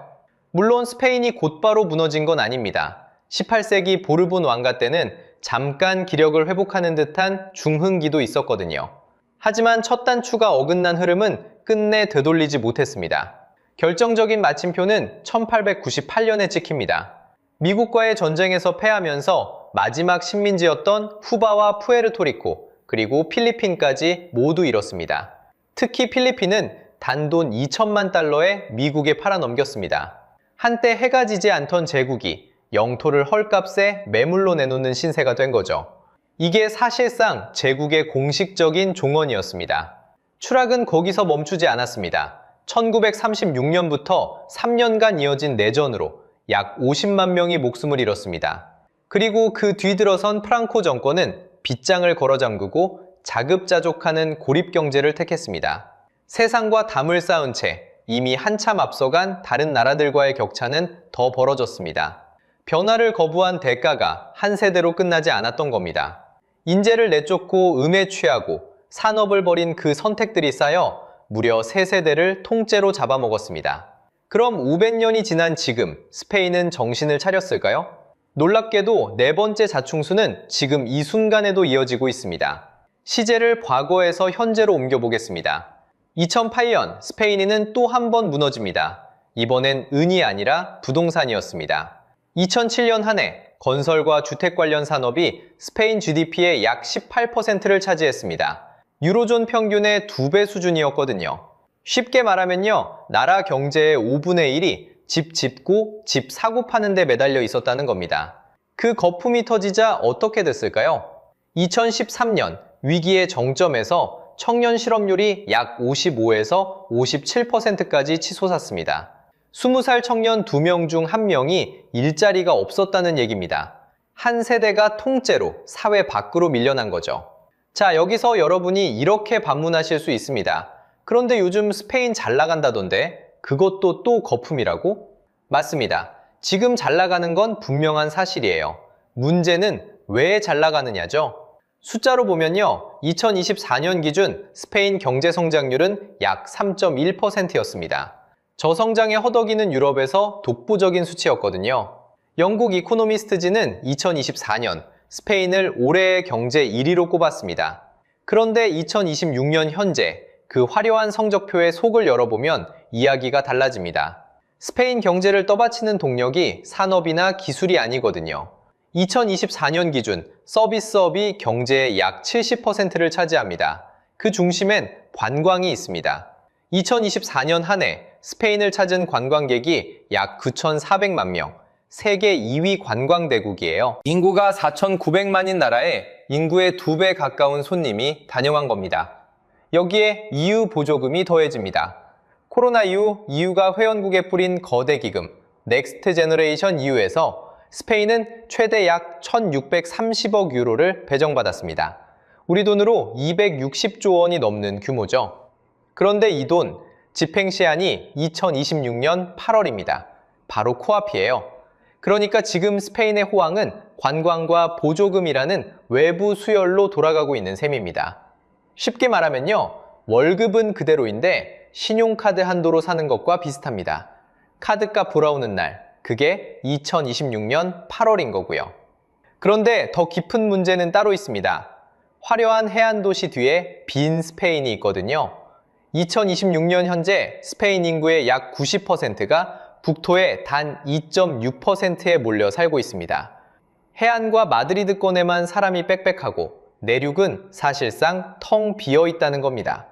물론 스페인이 곧바로 무너진 건 아닙니다. 18세기 보르본 왕가 때는 잠깐 기력을 회복하는 듯한 중흥기도 있었거든요. 하지만 첫 단추가 어긋난 흐름은 끝내 되돌리지 못했습니다. 결정적인 마침표는 1898년에 찍힙니다. 미국과의 전쟁에서 패하면서 마지막 식민지였던 쿠바와 푸에르토리코, 그리고 필리핀까지 모두 잃었습니다. 특히 필리핀은 단돈 2천만 달러에 미국에 팔아넘겼습니다. 한때 해가 지지 않던 제국이 영토를 헐값에 매물로 내놓는 신세가 된 거죠. 이게 사실상 제국의 공식적인 종언이었습니다. 추락은 거기서 멈추지 않았습니다. 1936년부터 3년간 이어진 내전으로 약 50만 명이 목숨을 잃었습니다. 그리고 그 뒤들어선 프랑코 정권은 빗장을 걸어 잠그고 자급자족하는 고립경제를 택했습니다. 세상과 담을 쌓은 채 이미 한참 앞서간 다른 나라들과의 격차는 더 벌어졌습니다. 변화를 거부한 대가가 한 세대로 끝나지 않았던 겁니다. 인재를 내쫓고 음에 취하고 산업을 벌인 그 선택들이 쌓여 무려 3세대를 통째로 잡아먹었습니다. 그럼 500년이 지난 지금 스페인은 정신을 차렸을까요? 놀랍게도 4번째 자충수는 지금 이 순간에도 이어지고 있습니다. 시제를 과거에서 현재로 옮겨보겠습니다. 2008년 스페인은 또 한 번 무너집니다. 이번엔 은이 아니라 부동산이었습니다. 2007년 한 해 건설과 주택 관련 산업이 스페인 GDP의 약 18%를 차지했습니다. 유로존 평균의 2배 수준이었거든요. 쉽게 말하면요, 나라 경제의 5분의 1이 집 짓고 집 사고 파는 데 매달려 있었다는 겁니다. 그 거품이 터지자 어떻게 됐을까요? 2013년 위기의 정점에서 청년 실업률이 약 55에서 57%까지 치솟았습니다. 20살 청년 2명 중 1명이 일자리가 없었다는 얘기입니다. 한 세대가 통째로 사회 밖으로 밀려난 거죠. 자, 여기서 여러분이 이렇게 반문하실 수 있습니다. 그런데 요즘 스페인 잘 나간다던데 그것도 또 거품이라고? 맞습니다. 지금 잘 나가는 건 분명한 사실이에요. 문제는 왜 잘 나가느냐죠? 숫자로 보면요, 2024년 기준 스페인 경제 성장률은 약 3.1%였습니다. 저성장에 허덕이는 유럽에서 독보적인 수치였거든요. 영국 이코노미스트지는 2024년 스페인을 올해의 경제 1위로 꼽았습니다. 그런데 2026년 현재 그 화려한 성적표의 속을 열어보면 이야기가 달라집니다. 스페인 경제를 떠받치는 동력이 산업이나 기술이 아니거든요. 2024년 기준 서비스업이 경제의 약 70%를 차지합니다. 그 중심엔 관광이 있습니다. 2024년 한 해 스페인을 찾은 관광객이 약 9,400만 명, 세계 2위 관광대국이에요. 인구가 4,900만인 나라에 인구의 2배 가까운 손님이 다녀간 겁니다. 여기에 EU 보조금이 더해집니다. 코로나 이후 EU가 회원국에 뿌린 거대 기금 넥스트 제너레이션 EU에서 스페인은 최대 약 1,630억 유로를 배정받았습니다. 우리 돈으로 260조 원이 넘는 규모죠. 그런데 이 돈 집행 시한이 2026년 8월입니다. 바로 코앞이에요. 그러니까 지금 스페인의 호황은 관광과 보조금이라는 외부 수혈로 돌아가고 있는 셈입니다. 쉽게 말하면요, 월급은 그대로인데 신용카드 한도로 사는 것과 비슷합니다. 카드값 돌아오는 날, 그게 2026년 8월인 거고요. 그런데 더 깊은 문제는 따로 있습니다. 화려한 해안 도시 뒤에 빈 스페인이 있거든요. 2026년 현재 스페인 인구의 약 90%가 북토의 단 2.6%에 몰려 살고 있습니다. 해안과 마드리드권에만 사람이 빽빽하고 내륙은 사실상 텅 비어 있다는 겁니다.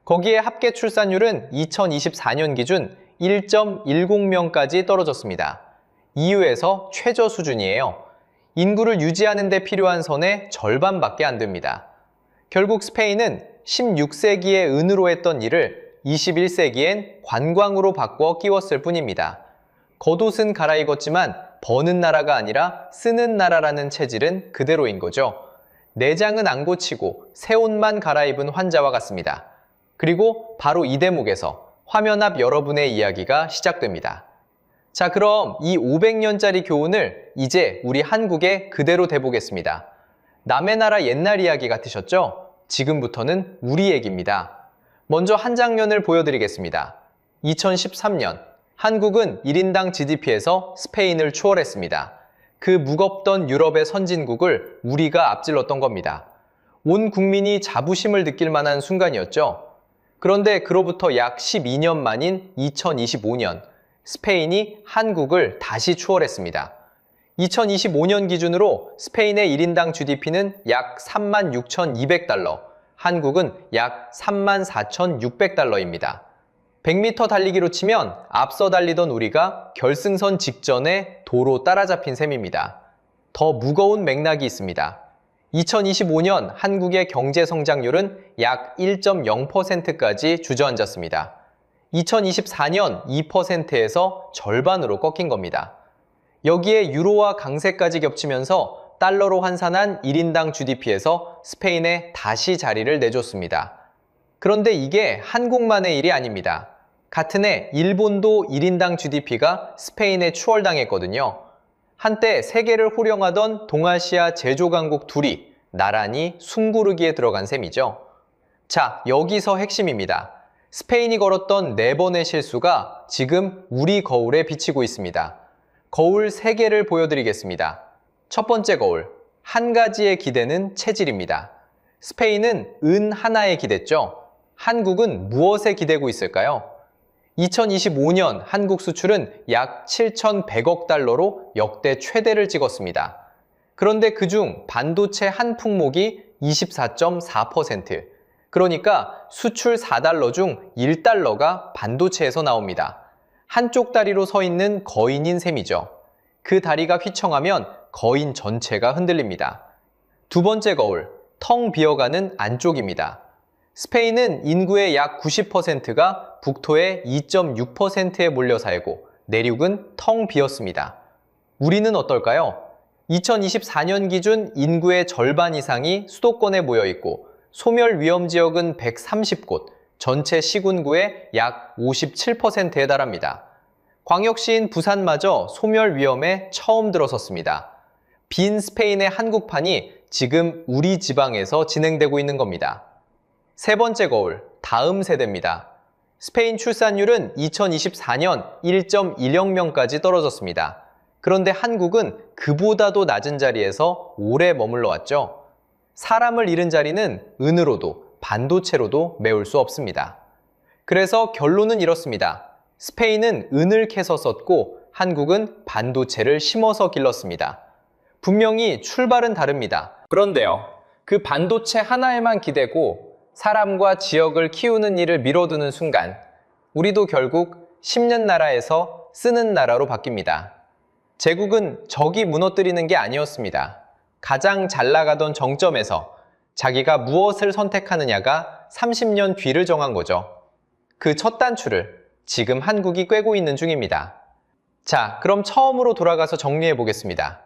거기에 합계 출산율은 2024년 기준 1.10명까지 떨어졌습니다. EU에서 최저 수준이에요. 인구를 유지하는 데 필요한 선의 절반밖에 안 됩니다. 결국 스페인은 16세기에 은으로 했던 일을 21세기엔 관광으로 바꿔 끼웠을 뿐입니다. 겉옷은 갈아입었지만 버는 나라가 아니라 쓰는 나라라는 체질은 그대로인 거죠. 내장은 안 고치고 새 옷만 갈아입은 환자와 같습니다. 그리고 바로 이 대목에서 화면 앞 여러분의 이야기가 시작됩니다. 자, 그럼 이 500년짜리 교훈을 이제 우리 한국에 그대로 대보겠습니다. 남의 나라 옛날 이야기 같으셨죠? 지금부터는 우리 얘기입니다. 먼저 한 장면을 보여드리겠습니다. 2013년, 한국은 1인당 GDP에서 스페인을 추월했습니다. 그 무겁던 유럽의 선진국을 우리가 앞질렀던 겁니다. 온 국민이 자부심을 느낄 만한 순간이었죠. 그런데 그로부터 약 12년 만인 2025년, 스페인이 한국을 다시 추월했습니다. 2025년 기준으로 스페인의 1인당 GDP는 약 36,200달러, 한국은 약 34,600달러입니다. 100m 달리기로 치면 앞서 달리던 우리가 결승선 직전에 도로 따라잡힌 셈입니다. 더 무거운 맥락이 있습니다. 2025년 한국의 경제 성장률은 약 1.0%까지 주저앉았습니다. 2024년 2%에서 절반으로 꺾인 겁니다. 여기에 유로와 강세까지 겹치면서 달러로 환산한 1인당 GDP에서 스페인에 다시 자리를 내줬습니다. 그런데 이게 한국만의 일이 아닙니다. 같은 해 일본도 1인당 GDP가 스페인에 추월당했거든요. 한때 세계를 호령하던 동아시아 제조강국 둘이 나란히 숨고르기에 들어간 셈이죠. 자, 여기서 핵심입니다. 스페인이 걸었던 4번의 실수가 지금 우리 거울에 비치고 있습니다. 거울 3개를 보여드리겠습니다. 첫 번째 거울, 한 가지에 기대는 체질입니다. 스페인은 은 하나에 기댔죠. 한국은 무엇에 기대고 있을까요? 2025년 한국 수출은 약 7,100억 달러로 역대 최대를 찍었습니다. 그런데 그중 반도체 한 품목이 24.4%, 그러니까 수출 4달러 중 1달러가 반도체에서 나옵니다. 한쪽 다리로 서 있는 거인인 셈이죠. 그 다리가 휘청하면 거인 전체가 흔들립니다. 두 번째 거울, 텅 비어가는 안쪽입니다. 스페인은 인구의 약 90%가 북토의 2.6%에 몰려 살고 내륙은 텅 비었습니다. 우리는 어떨까요? 2024년 기준 인구의 절반 이상이 수도권에 모여 있고 소멸 위험 지역은 130곳, 전체 시군구의 약 57%에 달합니다. 광역시인 부산마저 소멸 위험에 처음 들어섰습니다. 빈 스페인의 한국판이 지금 우리 지방에서 진행되고 있는 겁니다. 세 번째 거울, 다음 세대입니다. 스페인 출산율은 2024년 1.10명까지 떨어졌습니다. 그런데 한국은 그보다도 낮은 자리에서 오래 머물러 왔죠. 사람을 잃은 자리는 은으로도 반도체로도 메울 수 없습니다. 그래서 결론은 이렇습니다. 스페인은 은을 캐서 썼고 한국은 반도체를 심어서 길렀습니다. 분명히 출발은 다릅니다. 그런데요, 그 반도체 하나에만 기대고 사람과 지역을 키우는 일을 미뤄두는 순간 우리도 결국 심는 나라에서 쓰는 나라로 바뀝니다. 제국은 적이 무너뜨리는 게 아니었습니다. 가장 잘 나가던 정점에서 자기가 무엇을 선택하느냐가 30년 뒤를 정한 거죠. 그 첫 단추를 지금 한국이 꿰고 있는 중입니다. 자, 그럼 처음으로 돌아가서 정리해 보겠습니다.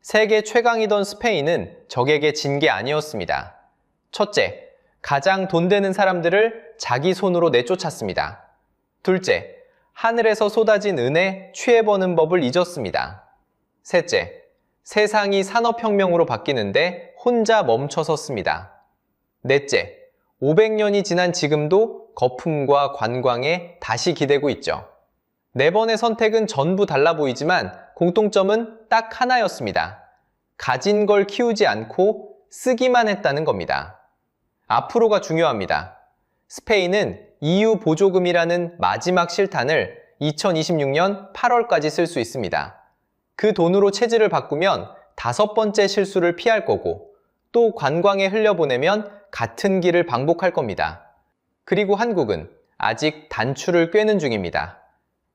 세계 최강이던 스페인은 적에게 진 게 아니었습니다. 첫째, 가장 돈 되는 사람들을 자기 손으로 내쫓았습니다. 둘째, 하늘에서 쏟아진 은에 취해보는 법을 잊었습니다. 셋째, 세상이 산업혁명으로 바뀌는데 혼자 멈춰섰습니다. 넷째, 500년이 지난 지금도 거품과 관광에 다시 기대고 있죠. 네 번의 선택은 전부 달라 보이지만 공통점은 딱 하나였습니다. 가진 걸 키우지 않고 쓰기만 했다는 겁니다. 앞으로가 중요합니다. 스페인은 EU 보조금이라는 마지막 실탄을 2026년 8월까지 쓸 수 있습니다. 그 돈으로 체질을 바꾸면 5번째 실수를 피할 거고 또 관광에 흘려보내면 같은 길을 반복할 겁니다. 그리고 한국은 아직 단추를 꿰는 중입니다.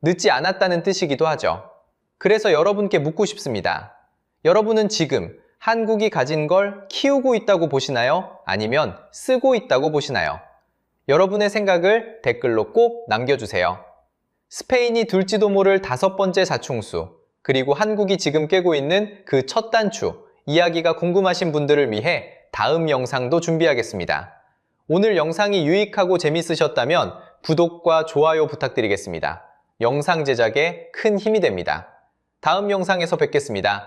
늦지 않았다는 뜻이기도 하죠. 그래서 여러분께 묻고 싶습니다. 여러분은 지금 한국이 가진 걸 키우고 있다고 보시나요? 아니면 쓰고 있다고 보시나요? 여러분의 생각을 댓글로 꼭 남겨주세요. 스페인이 둘지도 모를 5번째 자충수, 그리고 한국이 지금 깨고 있는 그 첫 단추, 이야기가 궁금하신 분들을 위해 다음 영상도 준비하겠습니다. 오늘 영상이 유익하고 재밌으셨다면 구독과 좋아요 부탁드리겠습니다. 영상 제작에 큰 힘이 됩니다. 다음 영상에서 뵙겠습니다.